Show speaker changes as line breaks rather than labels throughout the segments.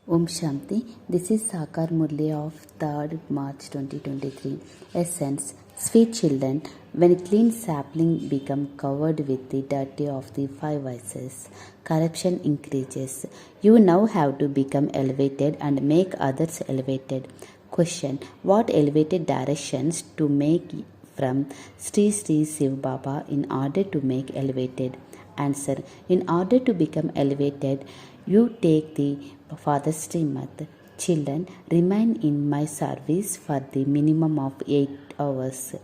Om Shanti. This is Sakar Murli of 3rd March 2023. Essence. Sweet children, when clean sapling become covered with the dirty of the five vices, corruption increases. You now have to become elevated and make others elevated. Question. What elevated directions to make from Sri Sri Shiv Baba in order to make elevated? Answer. In order to become elevated, you take the Father's Srimad. Children, remain in my service for the minimum of 8 hours.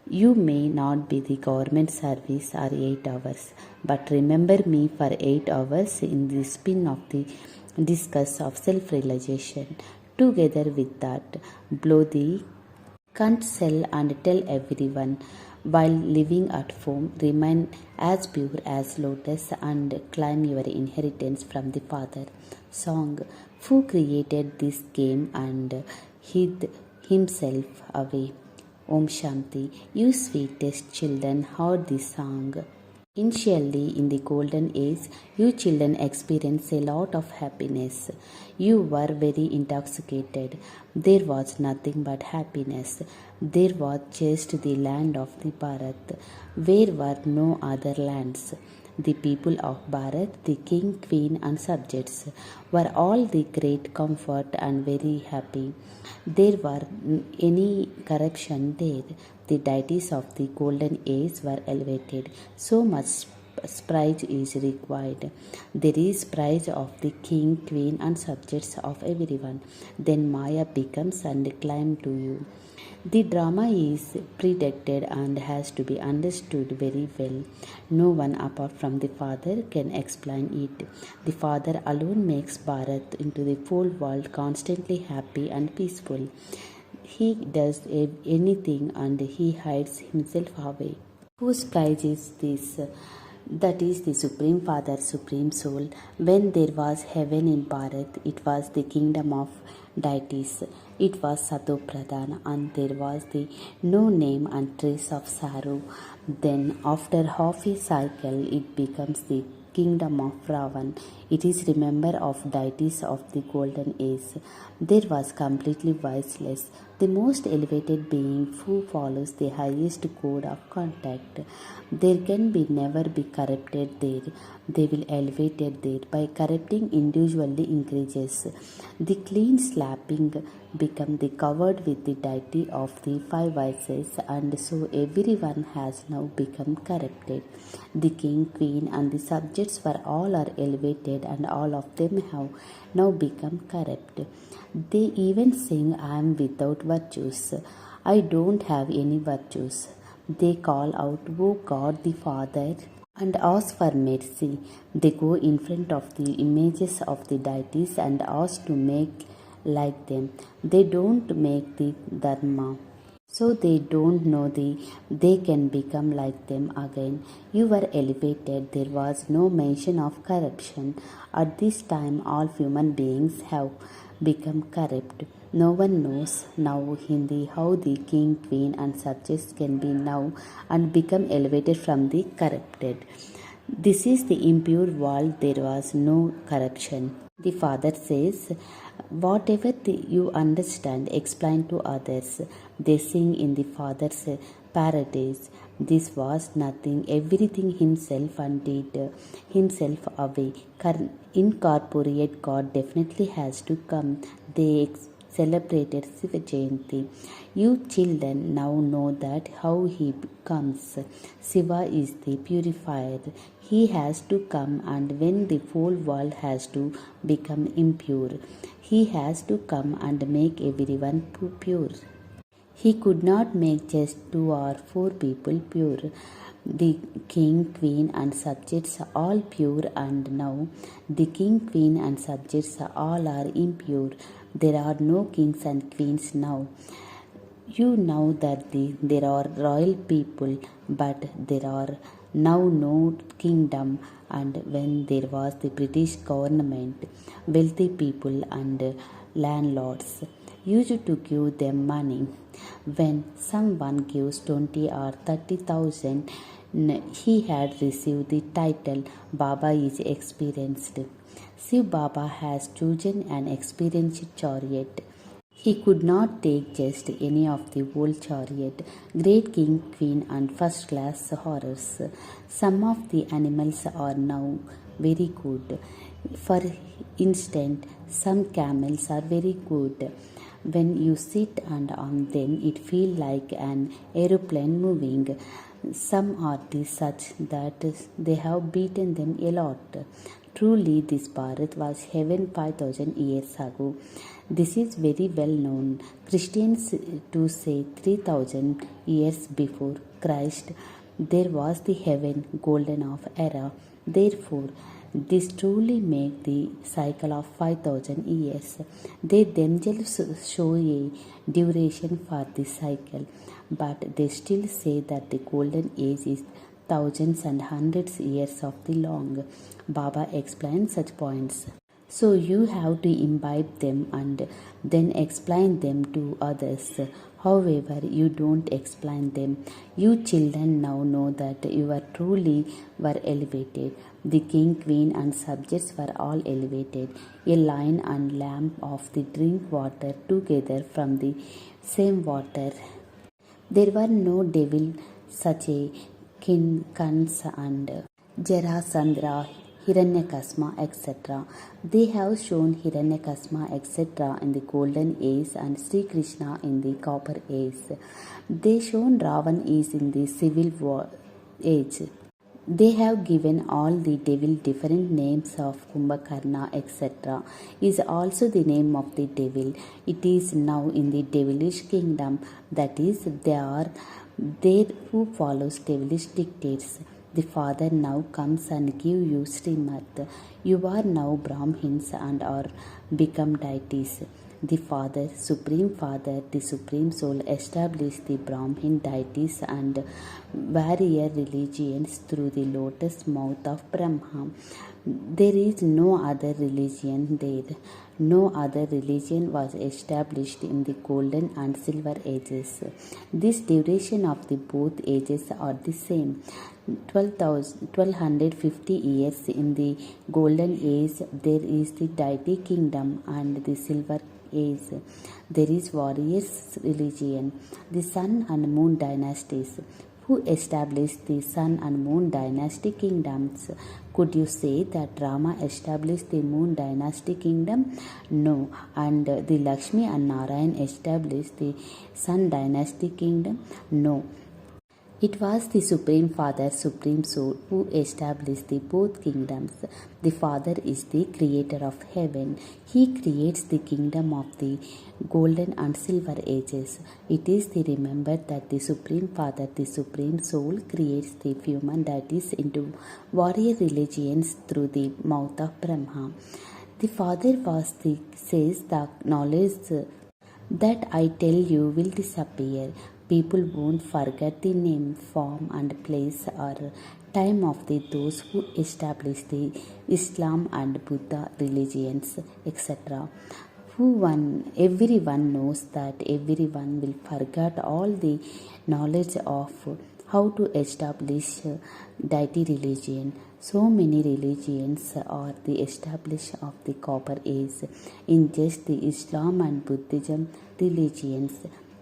You may not be the government service or 8 hours, but remember me for 8 hours in the spin of the discuss of self-realization. Together with that, blow the can't sell and tell everyone while living at home. Remain as pure as lotus and claim your inheritance from the Father. Song. Who created this game and hid himself away? Om Shanti. You sweetest children heard this song. Initially, in the golden age, you children experienced a lot of happiness. You were very intoxicated. There was nothing but happiness. There was just the land of the Bharat, where were no other lands. The people of Bharat, the king, queen, and subjects, were all the great comfort and very happy. There were any corruption there. The deities of the golden age were elevated. So much praise is required. There is praise of the king, queen, and subjects of everyone. Then Maya becomes and climb to you. The drama is predicted and has to be understood very well. No one apart from the Father can explain it. The Father alone makes Bharat into the whole world constantly happy and peaceful. He does anything and he hides himself away. Whose prize is this? That is the Supreme Father, Supreme Soul. When there was heaven in Bharat, it was the kingdom of deities. It was Sato Pradhan, and there was the no name and trace of sorrow. Then, after half a cycle, it becomes the kingdom of Ravan. It is remember of deities of the golden age. There was completely voiceless, the most elevated being who follows the highest code of contact. There can be never be corrupted there. They will elevated there by corrupting individually increases. The clean slapping become the covered with the deity of the five vices, and so everyone has now become corrupted. The king, queen, and the subjects were all are elevated, and all of them have now become corrupt. They even sing, I am without virtues. I don't have any virtues. They call out, O God the Father, and ask for mercy. They go in front of the images of the deities and ask to make like them. They don't make the dharma, so they don't know they can become like them again. You were elevated. There was no mention of corruption. At this time, all human beings have become corrupt. No one knows now Hindi how the king, queen, and subjects can be now and become elevated from the corrupted. This is the impure world. There was no corruption. The Father says, whatever you understand, explain to others. They sing in the Father's paradise. This was nothing, everything himself, and did himself away. Incorporate God definitely has to come. They celebrated Shiva Jayanti. You children now know that how he comes. Shiva is the purifier. He has to come, and when the whole world has to become impure, he has to come and make everyone pure. He could not make just 2 or 4 people pure. The king, queen, and subjects are all pure, and now the king, queen, and subjects all are impure. There are no kings and queens now. You know that there are royal people, but there are now no kingdom. And when there was the British government, wealthy people and landlords used to give them money. When someone gives 20 or 30,000, he had received the title Baba is experienced. Shiv Baba has chosen an experienced chariot. He could not take just any of the old chariot, great king, queen, and first class horse. Some of the animals are now very good. For instance, some camels are very good. When you sit and on them, it feels like an aeroplane moving. Some are such that they have beaten them a lot. Truly, this Bharat was heaven 5000 years ago. This is very well known. Christians to say 3000 years before Christ, there was the heaven golden of era. Therefore, this truly make the cycle of 5000 years. They themselves show a duration for the cycle, but they still say that the golden age is thousands and hundreds years of the long. Baba explains such points. So you have to imbibe them and then explain them to others. However, you don't explain them. You children now know that you are truly were elevated. The king, queen, and subjects were all elevated. A lion and lamb of the drink water together from the same water. There were no devil such a Kansa and Jarasandra, Hiranyakasma, etc. They have shown Hiranyakasma, etc. in the golden age and Sri Krishna in the copper age. They shown Ravan is in the civil war age. They have given all the devil different names of Kumbhakarna, etc. Is also the name of the devil. It is now in the devilish kingdom, that is, they are there who follows devilish dictates. The Father now comes and give you Srimad. You are now Brahmins and are become deities. The Father, Supreme Father, the Supreme Soul established the Brahmin deities and warrior religions through the lotus mouth of Brahma. There is no other religion there. No other religion was established in the golden and silver ages. This duration of the both ages are the same. 1250 years in the golden age there is the deity kingdom, and the silver age there is warriors religion, the sun and moon dynasties. Who established the sun and moon dynasty kingdoms? Could you say that Rama established the moon dynasty kingdom? No. And the Lakshmi and Narayan established the sun dynasty kingdom? No. It was the Supreme Father, Supreme Soul, who established the both kingdoms. The Father is the creator of heaven. He creates the kingdom of the golden and silver ages. It is the remember that the Supreme Father, the Supreme Soul, creates the human deities into warrior religions through the mouth of Brahma. The Father was the says the knowledge that I tell you will disappear. People won't forget the name, form, and place or time of those who established the Islam and Buddha religions, etc. Everyone knows that everyone will forget all the knowledge of how to establish deity religion. So many religions are the establishment of the copper age. In just the Islam and Buddhism religions,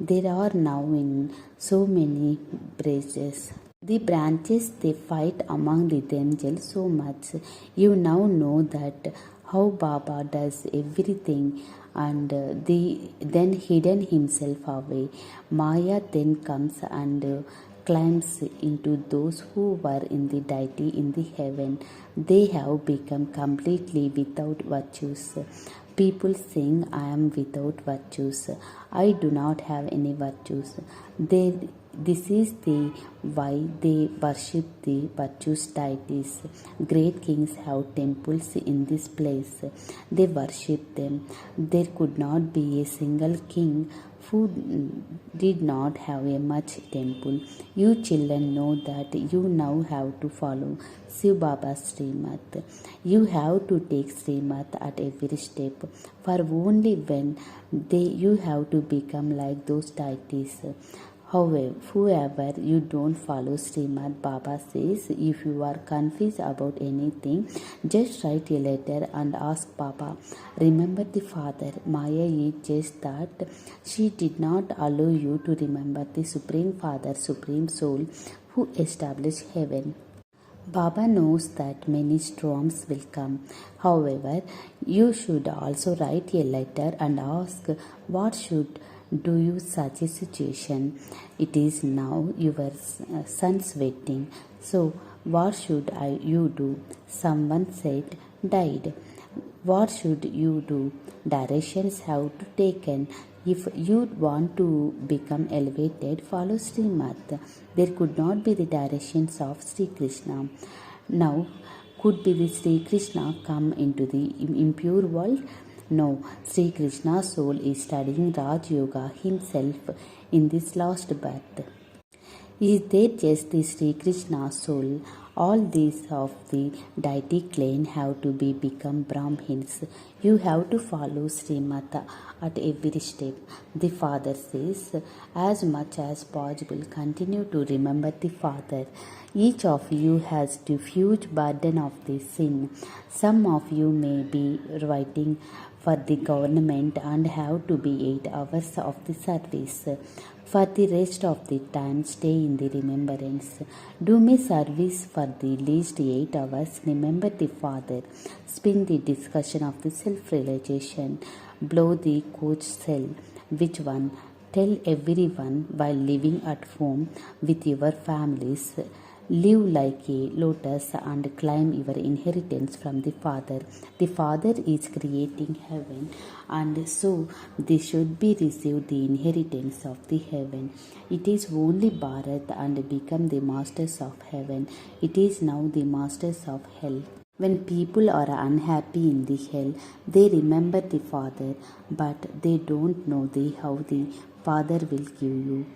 there are now in so many branches. The branches they fight among themselves so much. You now know that how Baba does everything and then hidden himself away. Maya then comes and climbs into those who were in the deity in the heaven. They have become completely without virtues. People sing, I am without virtues. I do not have any virtues. This is the why they worship the virtuous deities. Great kings have temples in this place. They worship them. There could not be a single king who did not have a much temple. You children know that you now have to follow Shiv Baba's Srimad. You have to take Srimad at every step, for only when you have to become like those deities. However, whoever you don't follow Srimad, Baba says, if you are confused about anything, just write a letter and ask Baba. Remember the Father. Maya is just that she did not allow you to remember the Supreme Father, Supreme Soul, who established heaven. Baba knows that many storms will come. However, you should also write a letter and ask what should do you such a situation. It is now your son's wedding. So what should you do? Someone said died. What should you do? Directions have to taken. If you want to become elevated, follow Srimad. There could not be the directions of Sri Krishna. Now, could be the Sri Krishna come into the impure world? No, Sri Krishna's soul is studying Raj Yoga himself in this last birth. Is there just the Sri Krishna soul? All these of the deity clan have to be become Brahmins. You have to follow Srimata at every step. The Father says, as much as possible, continue to remember the Father. Each of you has the huge burden of the sin. Some of you may be writing for the government and have to be 8 hours of the service. For the rest of the time, stay in the remembrance. Do me service for the least 8 hours. Remember the Father. Spin the discussion of the self-realization. Blow the coach cell. Which one? Tell everyone while living at home with your families. Live like a lotus and claim your inheritance from the Father. The Father is creating heaven, and so they should be received the inheritance of the heaven. It is only Bharat and become the masters of heaven. It is now the masters of hell. When people are unhappy in the hell, they remember the Father, but they don't know how the Father will give you.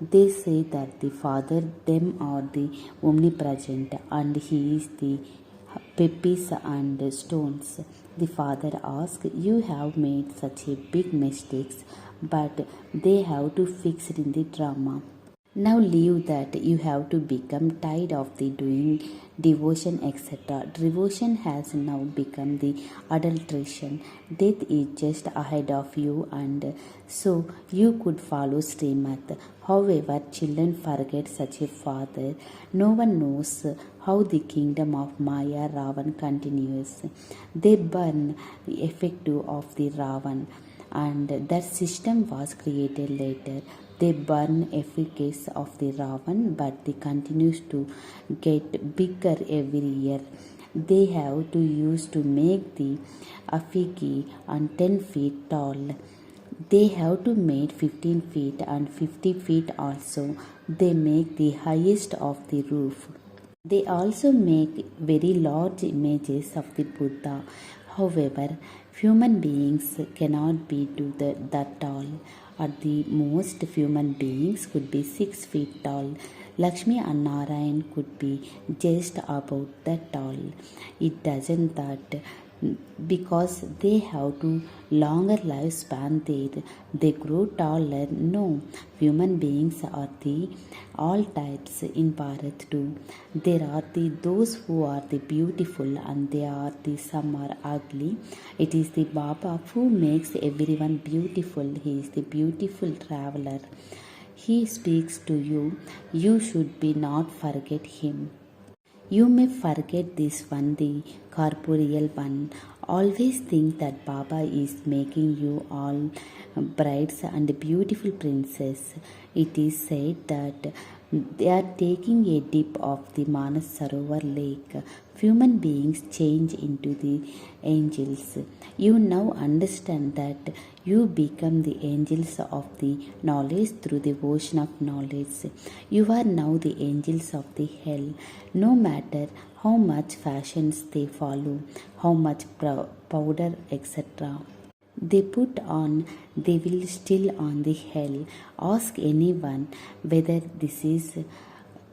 They say that the Father, them are the omnipresent, and He is the peppies and stones. The Father asks, you have made such a big mistakes, but they have to fix it in the drama. Now leave that. You have to become tired of the doing devotion, etc. Devotion has now become the adulteration. Death is just ahead of you, and so you could follow Srimad. However, children forget such a father. No one knows how the kingdom of Maya Ravan continues. They burn the effective of the Ravan, and that system was created later. They burn efficacy of the Ravan, but they continues to get bigger every year. They have to use to make the effigy and 10 feet tall. They have to make 15 feet and 50 feet also. They make the highest of the roof. They also make very large images of the Buddha. However, human beings cannot be that tall. At the most, human beings could be 6 feet tall. Lakshmi and Narayan could be just about that tall. It doesn't that because they have to longer lifespan there they grow taller. No, human beings are the all types in Bharat too. There are those who are the beautiful, and there are some are ugly. It is the Baba who makes everyone beautiful. He is the beautiful traveler. He speaks to you. You should be not forget him. You may forget this one, the corporeal one. Always think that Baba is making you all brides and beautiful princess. It is said that they are taking a dip of the Manas Sarovar lake. Human beings change into the angels. You now understand that you become the angels of the knowledge through the ocean of knowledge. You are now the angels of the hell. No matter how much fashions they follow, how much powder, etc. they put on, they will still on the hell. Ask anyone whether this is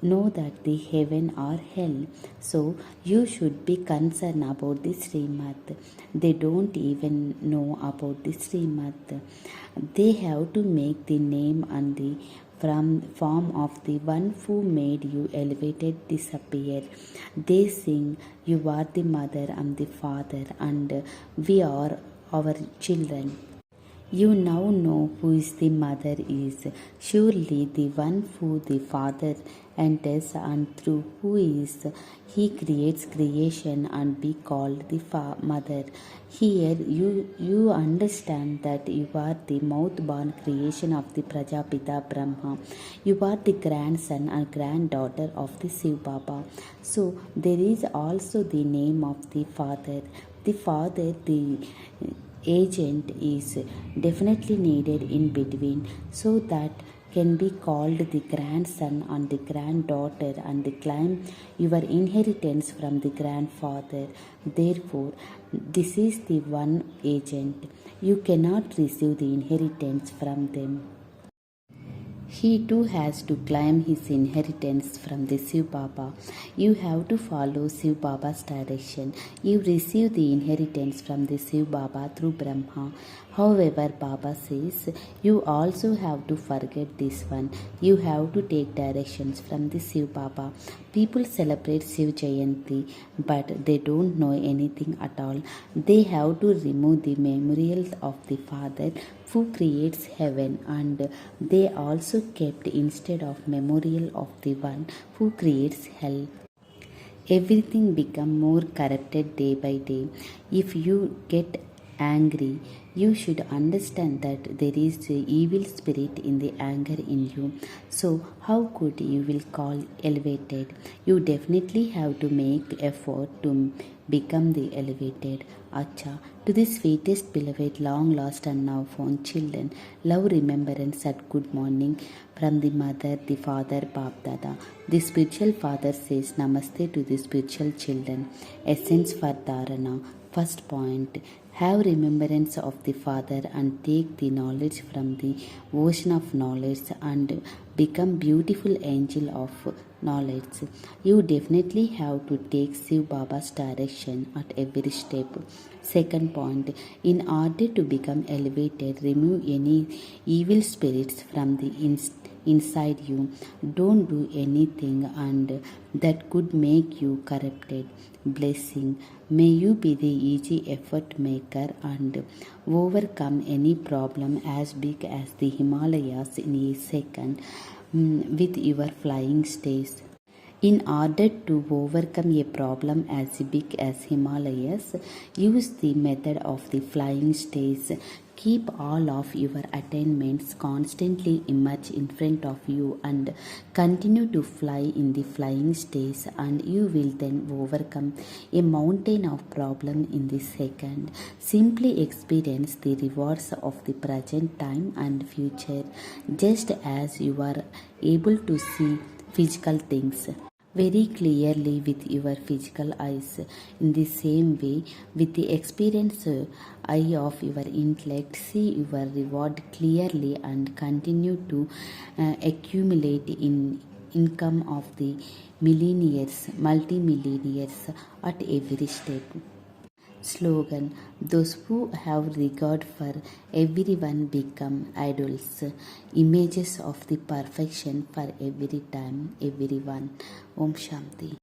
know that the heaven or hell. So you should be concerned about the Srimad. They don't even know about the Srimad. They have to make the name and the form of the one who made you elevated disappear. They sing, "You are the mother and the father, and we are our children." You now know who is the mother is, surely the one who the Father enters and through who is he creates creation and be called the mother. Here you understand that you are the mouth-born creation of the Prajapita Brahma. You are the grandson and granddaughter of the Shiv Baba. So there is also the name of the Father. The Father, the agent is definitely needed in between, so that can be called the grandson and the granddaughter and claim your inheritance from the grandfather. Therefore, this is the one agent. You cannot receive the inheritance from them. He too has to claim his inheritance from the Shiv Baba. You have to follow Shiv Baba's direction. You receive the inheritance from the Shiv Baba through Brahma. However, Baba says, you also have to forget this one. You have to take directions from the Shiv Baba. People celebrate Shiv Jayanti, but they don't know anything at all. They have to remove the memorial of the Father who creates heaven, and they also kept instead of memorial of the one who creates hell. Everything become more corrupted day by day. If you get angry, you should understand that there is the evil spirit in the anger in you. So how could you will call elevated? You definitely have to make effort to become the elevated. Acha, to the sweetest beloved, long lost and now found children, love, remembrance, and good morning from the mother, the father, Bap Dada. The spiritual father says Namaste to the spiritual children. Essence for Dharana. First point, have remembrance of the Father and take the knowledge from the ocean of knowledge and become beautiful angel of knowledge. You definitely have to take Shiv Baba's direction at every step. Second point, in order to become elevated, remove any evil spirits from the inside you. Don't do anything and that could make you corrupted. Blessing. May you be the easy effort maker and overcome any problem as big as the Himalayas in a second with your flying stays. In order to overcome a problem as big as Himalayas, use the method of the flying stays. Keep all of your attainments constantly immersed in front of you and continue to fly in the flying stays, and you will then overcome a mountain of problem in the second. Simply experience the rewards of the present time and future, just as you are able to see physical things very clearly with your physical eyes. In the same way, with the experience eye of your intellect, see your reward clearly and continue to accumulate in income of the millionaires, multimillionaires at every step. Slogan. Those who have regard for everyone become idols, images of the perfection for every time, everyone. Om Shanti.